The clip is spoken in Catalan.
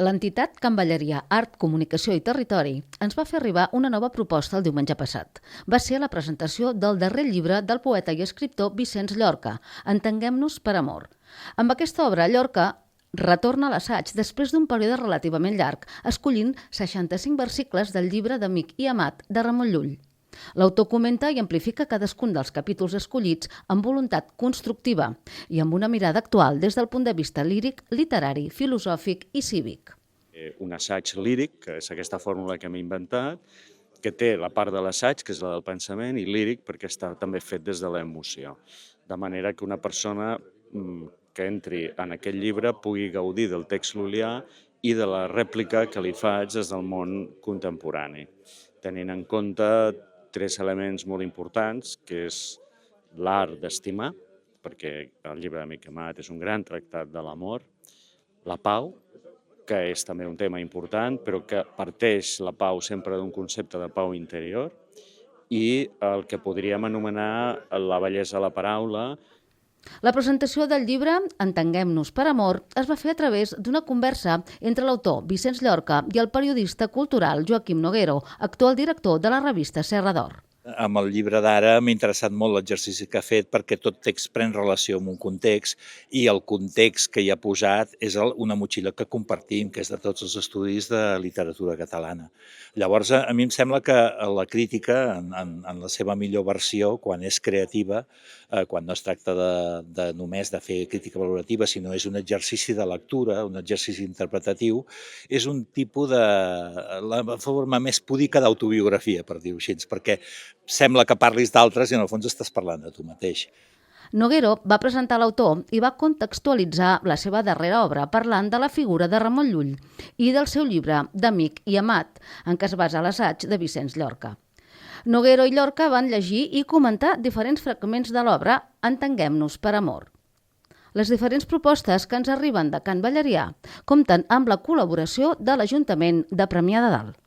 L'entitat Can Ballerià Art, Comunicació i Territori ens va fer arribar una nova proposta el diumenge passat. Va ser la presentació del darrer llibre del poeta i escriptor Vicenç Llorca, Entenguem-nos per amor. Amb aquesta obra, Llorca retorna a l'assaig després d'un període relativament llarg, escollint 65 versicles del llibre d'Amic i Amat de Ramon Llull. L'autor comenta i amplifica cadascun dels capítols escollits amb voluntat constructiva i amb una mirada actual des del punt de vista líric, literari, filosòfic i cívic. Un assaig líric, que és aquesta fórmula que hem inventat, que té la part de l'assaig, que és la del pensament, i líric perquè està també fet des de l'emoció. De manera que una persona que entri en aquest llibre pugui gaudir del text lul·lià i de la rèplica que li faig des del món contemporani, tenint en compte 3 elements molt importants, que és l'art d'estimar, perquè el llibre d'Amic i Amat és un gran tractat de l'amor, la pau, que és també un tema important, però que parteix la pau sempre d'un concepte de pau interior, i el que podríem anomenar la bellesa de la paraula. La presentació del llibre Entenguem-nos per amor es va fer a través d'una conversa entre l'autor Vicenç Llorca i el periodista cultural Joaquim Noguero, actual director de la revista Serra d'Or. Amb el llibre d'ara m'ha interessat molt l'exercici que ha fet perquè tot text pren relació amb un context i el context que hi ha posat és una motxilla que compartim, que és de tots els estudis de literatura catalana. Llavors, a mi em sembla que la crítica, en la seva millor versió, quan és creativa, quan no es tracta només de fer crítica valorativa, sinó és un exercici de lectura, un exercici interpretatiu, és un tipus de la forma més púdica d'autobiografia, per dir-ho així, perquè sembla que parlis d'altres i en el fons estàs parlant de tu mateix. Noguero va presentar l'autor i va contextualitzar la seva darrera obra parlant de la figura de Ramon Llull i del seu llibre d'Amic i Amat, en què es basa l'assaig de Vicenç Llorca. Noguero i Llorca van llegir i comentar diferents fragments de l'obra Entenguem-nos per amor. Les diferents propostes que ens arriben de Can Ballerià compten amb la col·laboració de l'Ajuntament de Premià de Dalt.